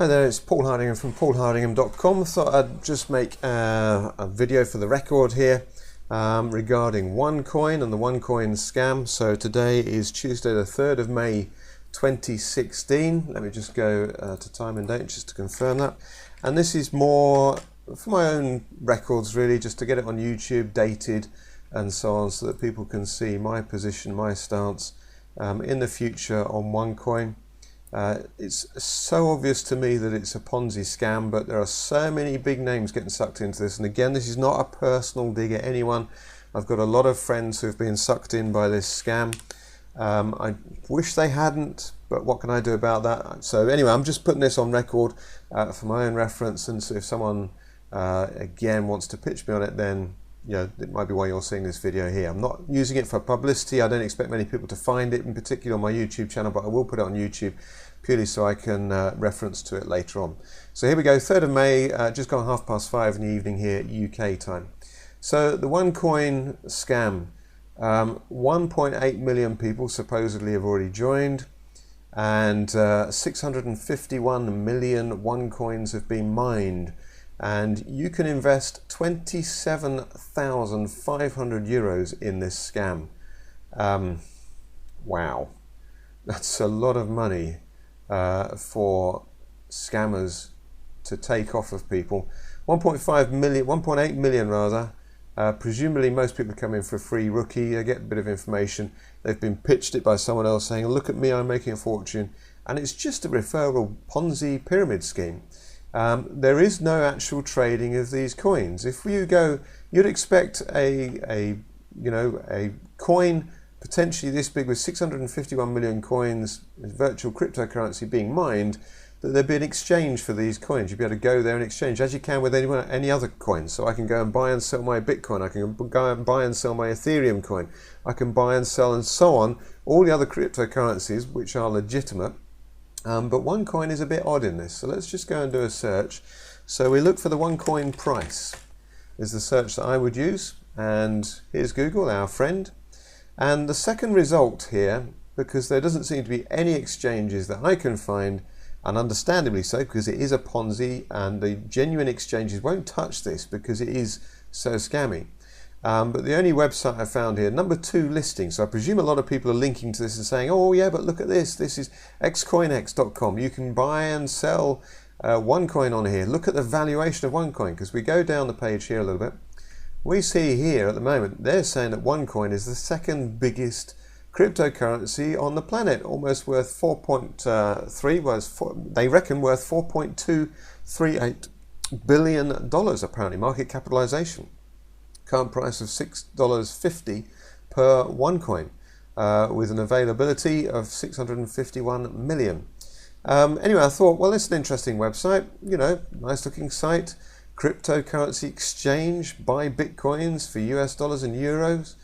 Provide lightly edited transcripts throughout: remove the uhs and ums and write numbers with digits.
Hi there, it's Paul Hardingham from paulhardingham.com. Thought I'd just make a video for the record here regarding ONECOIN and the ONECOIN scam. So today is Tuesday the 3rd of May 2016. Let me just go to time and date just to confirm that. And this is more for my own records really, just to get it on YouTube, dated and so on, so that people can see my position, my stance in the future on ONECOIN. It's so obvious to me that it's a Ponzi scam, but there are so many big names getting sucked into this. And again, this is not a personal dig at anyone. I've got a lot of friends who've been sucked in by this scam. I wish they hadn't, but what can I do about that? So anyway, I'm just putting this on record for my own reference, and so if someone again wants to pitch me on it, then it might be why you're seeing this video here. I'm not using it for publicity. I don't expect many people to find it, in particular on my YouTube channel, but I will put it on YouTube purely so I can reference to it later on. So here we go, 3rd of May, just gone 5:30 in the evening here UK time. So the ONECOIN scam, 1.8 million people supposedly have already joined, and 651 million ONECOINs have been mined. And you can invest 27,500 euros in this scam. Wow, that's a lot of money for scammers to take off of people. 1.5 million, 1.8 million rather. Presumably most people come in for a free rookie. They get a bit of information. They've been pitched it by someone else saying, look at me, I'm making a fortune. And it's just a referral Ponzi pyramid scheme. There is no actual trading of these coins. If you go, you'd expect a coin potentially this big with 651 million coins, virtual cryptocurrency being mined, that there'd be an exchange for these coins. You'd be able to go there and exchange, as you can with any other coins. So I can go and buy and sell my Bitcoin, I can go and buy and sell my Ethereum coin, I can buy and sell and so on, all the other cryptocurrencies which are legitimate. But ONECOIN is a bit odd in this, so let's just go and do a search. So we look for the ONECOIN price, is the search that I would use, and here's Google, our friend. And the second result here, because there doesn't seem to be any exchanges that I can find, and understandably so, because it is a Ponzi and the genuine exchanges won't touch this because it is so scammy. But the only website I found here, number 2 listing, so I presume a lot of people are linking to this and saying, oh yeah, but look at this, this is xcoinx.com. You can buy and sell ONECOIN on here. Look at the valuation of ONECOIN, because we go down the page here a little bit. We see here at the moment, they're saying that ONECOIN is the second biggest cryptocurrency on the planet, almost worth 4.3, they reckon worth $4.238 billion apparently, market capitalization. Current price of $6.50 per ONECOIN, with an availability of 651 million. Anyway, I thought, well, it's an interesting website, nice looking site, cryptocurrency exchange, buy Bitcoins for US dollars and euros,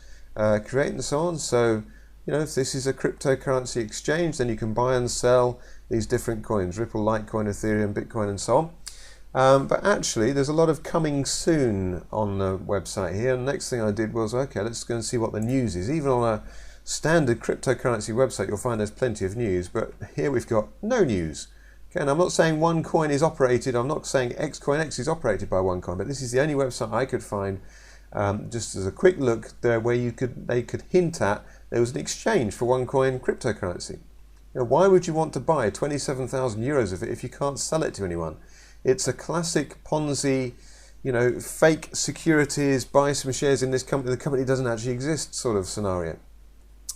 create and so on. So, if this is a cryptocurrency exchange, then you can buy and sell these different coins, Ripple, Litecoin, Ethereum, Bitcoin and so on. But actually, there's a lot of coming soon on the website here. And the next thing I did was, okay, let's go and see what the news is. Even on a standard cryptocurrency website, you'll find there's plenty of news. But here we've got no news. Okay, and I'm not saying ONECOIN is operated. I'm not saying xcoinx is operated by ONECOIN. But this is the only website I could find, just as a quick look there, where they could hint at there was an exchange for ONECOIN cryptocurrency. Why would you want to buy 27,000 euros of it if you can't sell it to anyone? It's a classic Ponzi, fake securities, buy some shares in this company, the company doesn't actually exist sort of scenario.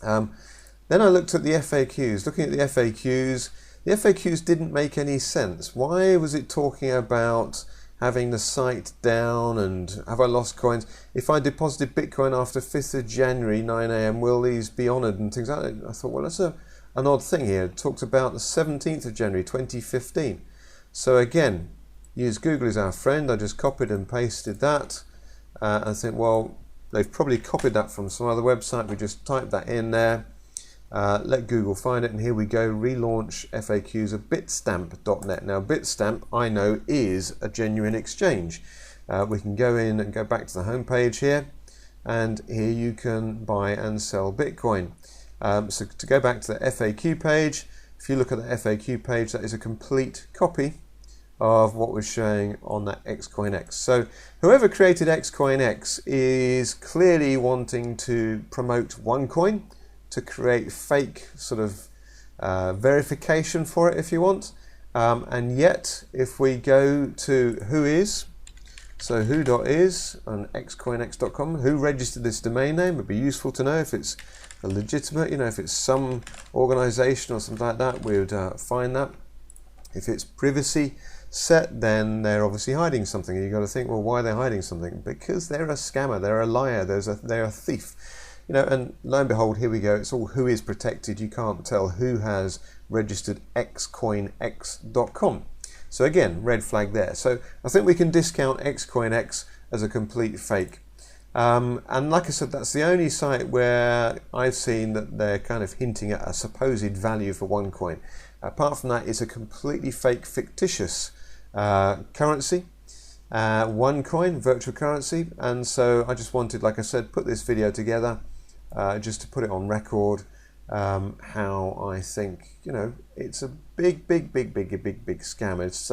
Then I looked at the FAQs. Looking at the FAQs didn't make any sense. Why was it talking about having the site down and have I lost coins? If I deposited Bitcoin after 5th of January, 9 AM, will these be honoured and things like that? I thought, well, that's an odd thing here. It talks about the 17th of January, 2015. So again, use Google as our friend. I just copied and pasted that. I think, well, they've probably copied that from some other website. We just type that in there. Let Google find it, and here we go. Relaunch FAQs of bitstamp.net. Now, Bitstamp, I know, is a genuine exchange. We can go in and go back to the home page here, and here you can buy and sell Bitcoin. So to go back to the FAQ page, if you look at the FAQ page, that is a complete copy of what we're showing on that XCoinX. So whoever created XCoinX is clearly wanting to promote ONECOIN, to create fake sort of verification for it, if you want. And yet, if we go to whois, so who.is on xcoinx.com, who registered this domain name? It'd be useful to know if it's a legitimate, you know, if it's some organization or something like that, we would find that. If it's privacy set, then they're obviously hiding something. And you've got to think, well, why are they hiding something? Because they're a scammer, they're a liar, they're a thief. You know, and lo and behold, here we go. It's all who is protected. You can't tell who has registered xcoinx.com. So again, red flag there. So I think we can discount XCoinX as a complete fake. And like I said, that's the only site where I've seen that they're kind of hinting at a supposed value for ONECOIN. Apart from that, it's a completely fake, fictitious currency. ONECOIN, virtual currency. And so I just wanted, like I said, put this video together just to put it on record. How I think, you know, it's a big scam. It's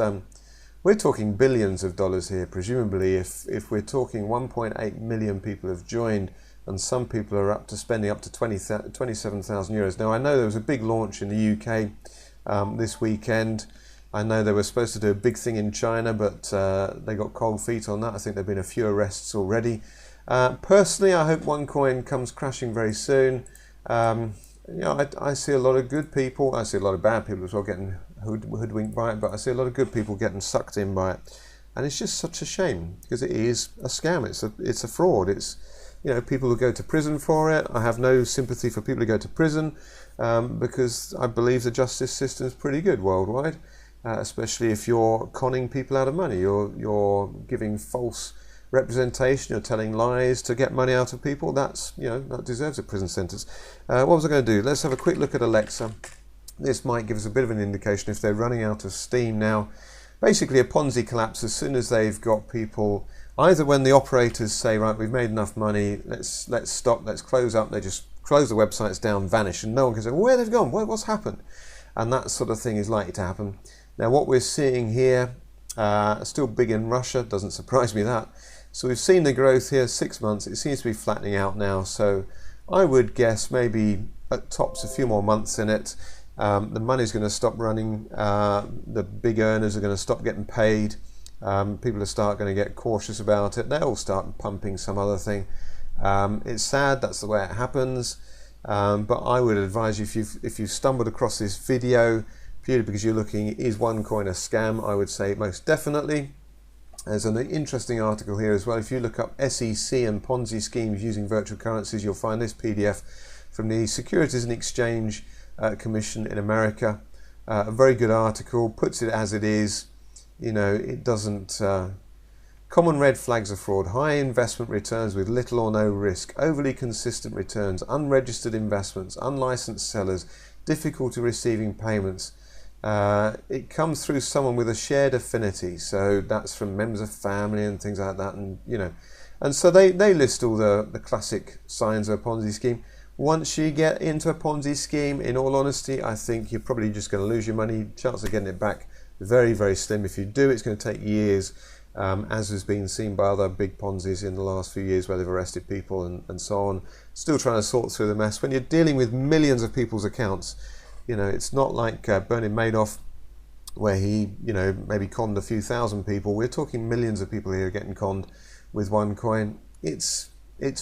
we're talking billions of dollars here, presumably. If we're talking 1.8 million people have joined, and some people are up to spending up to 27,000 euros. Now I know there was a big launch in the UK this weekend. I know they were supposed to do a big thing in China, but they got cold feet on that. I think there have been a few arrests already. Personally, I hope ONECOIN comes crashing very soon. You know, I see a lot of good people. I see a lot of bad people as well getting hoodwinked by it, but I see a lot of good people getting sucked in by it, and it's just such a shame because it is a scam. It's a fraud. It's, you know, people who go to prison for it. I have no sympathy for people who go to prison because I believe the justice system is pretty good worldwide, especially if you're conning people out of money. You're giving false representation, you're telling lies to get money out of people. That's, you know, that deserves a prison sentence. What was I going to do? Let's have a quick look at Alexa. This might give us a bit of an indication if they're running out of steam now. Basically a Ponzi collapse as soon as they've got people, either when the operators say, right, we've made enough money, let's stop, let's close up, they just close the websites down, vanish, and no one can say, well, where they've gone, what's happened? And that sort of thing is likely to happen. Now what we're seeing here, still big in Russia, doesn't surprise me that. So we've seen the growth here, 6 months. It seems to be flattening out now. So I would guess maybe at tops a few more months in it. The money's going to stop running. The big earners are going to stop getting paid. People are going to get cautious about it. They'll start pumping some other thing. It's sad, that's the way it happens. But I would advise you, if you've stumbled across this video purely because you're looking, is ONECOIN a scam? I would say most definitely. There's an interesting article here as well. If you look up SEC and Ponzi schemes using virtual currencies, you'll find this PDF from the Securities and Exchange Commission in America. A very good article, puts it as it is. You know, it doesn't... Common red flags of fraud: high investment returns with little or no risk, overly consistent returns, unregistered investments, unlicensed sellers, difficulty receiving payments. It comes through someone with a shared affinity, so that's from members of family and things like that, and you know, and so they list all the classic signs of a Ponzi scheme. Once you get into a Ponzi scheme, in all honesty, I think you're probably just going to lose your money. Chance of getting it back very slim. If you do, it's going to take years, as has been seen by other big Ponzi's in the last few years where they've arrested people and so on. Still trying to sort through the mess. When you're dealing with millions of people's accounts, you know, it's not like Bernard Madoff, where he, you know, maybe conned a few thousand people. We're talking millions of people here getting conned with ONECOIN. It's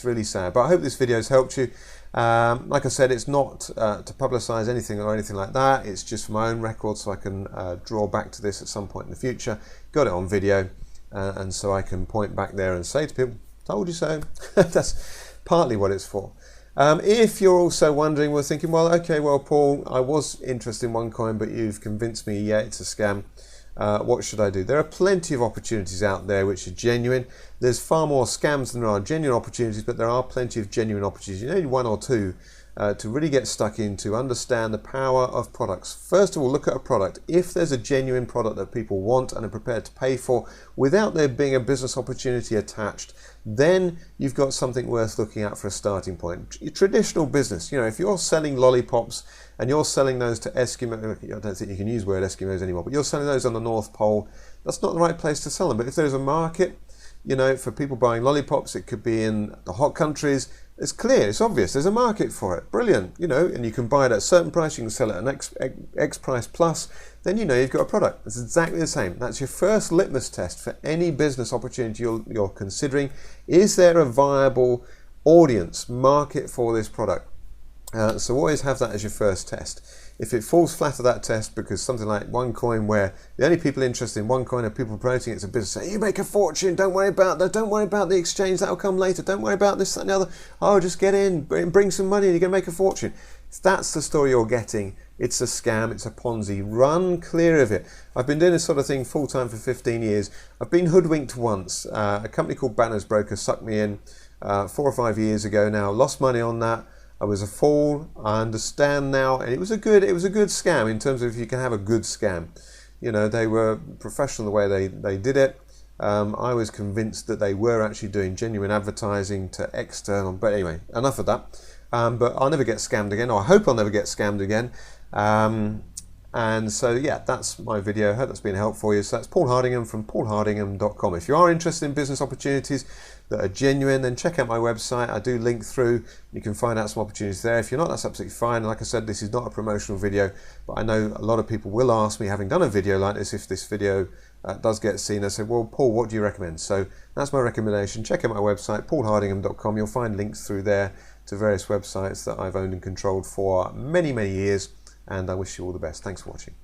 really sad. But I hope this video has helped you. Like I said, it's not to publicise anything or anything like that. It's just for my own record, so I can draw back to this at some point in the future. Got it on video, and so I can point back there and say to people, "Told you so." That's partly what it's for. If you're also wondering, we're thinking, well, okay, well, Paul, I was interested in ONECOIN, but you've convinced me, yeah, it's a scam. What should I do? There are plenty of opportunities out there which are genuine. There's far more scams than there are genuine opportunities, but there are plenty of genuine opportunities. You need one or two to really get stuck into, understand the power of products. First of all, look at a product. If there's a genuine product that people want and are prepared to pay for without there being a business opportunity attached, then you've got something worth looking at for a starting point. Traditional business, you know, if you're selling lollipops and you're selling those to Eskimo, I don't think you can use the word Eskimos anymore, but you're selling those on the North Pole, that's not the right place to sell them. But if there's a market, you know, for people buying lollipops, it could be in the hot countries. It's clear, it's obvious, there's a market for it. Brilliant, you know, and you can buy it at a certain price, you can sell it at an X price plus, then you know you've got a product. It's exactly the same. That's your first litmus test for any business opportunity you're considering. Is there a viable audience, market for this product? So always have that as your first test. If it falls flat at that test, because something like ONECOIN, where the only people interested in ONECOIN are people promoting it as a business, say, you make a fortune, don't worry about that, don't worry about the exchange, that'll come later, don't worry about this, that and the other, oh, just get in, bring some money and you're going to make a fortune. If that's the story you're getting, it's a scam, it's a Ponzi. Run clear of it. I've been doing this sort of thing full-time for 15 years. I've been hoodwinked once. A company called Banners Broker sucked me in 4 or 5 years ago now, lost money on that. I was a fool. I understand now, and it was a good scam in terms of if you can have a good scam. You know, they were professional the way they did it. I was convinced that they were actually doing genuine advertising to external, but anyway, enough of that. But I'll never get scammed again, or I hope I'll never get scammed again. And so yeah, that's my video. I hope that's been helpful for you. So that's Paul Hardingham from paulhardingham.com. If you are interested in business opportunities that are genuine, then check out my website. I do link through. You can find out some opportunities there. If you're not, that's absolutely fine. Like I said, this is not a promotional video, but I know a lot of people will ask me, having done a video like this, if this video does get seen, I say, well, Paul, what do you recommend? So that's my recommendation. Check out my website, paulhardingham.com. You'll find links through there to various websites that I've owned and controlled for many, many years. And I wish you all the best. Thanks for watching.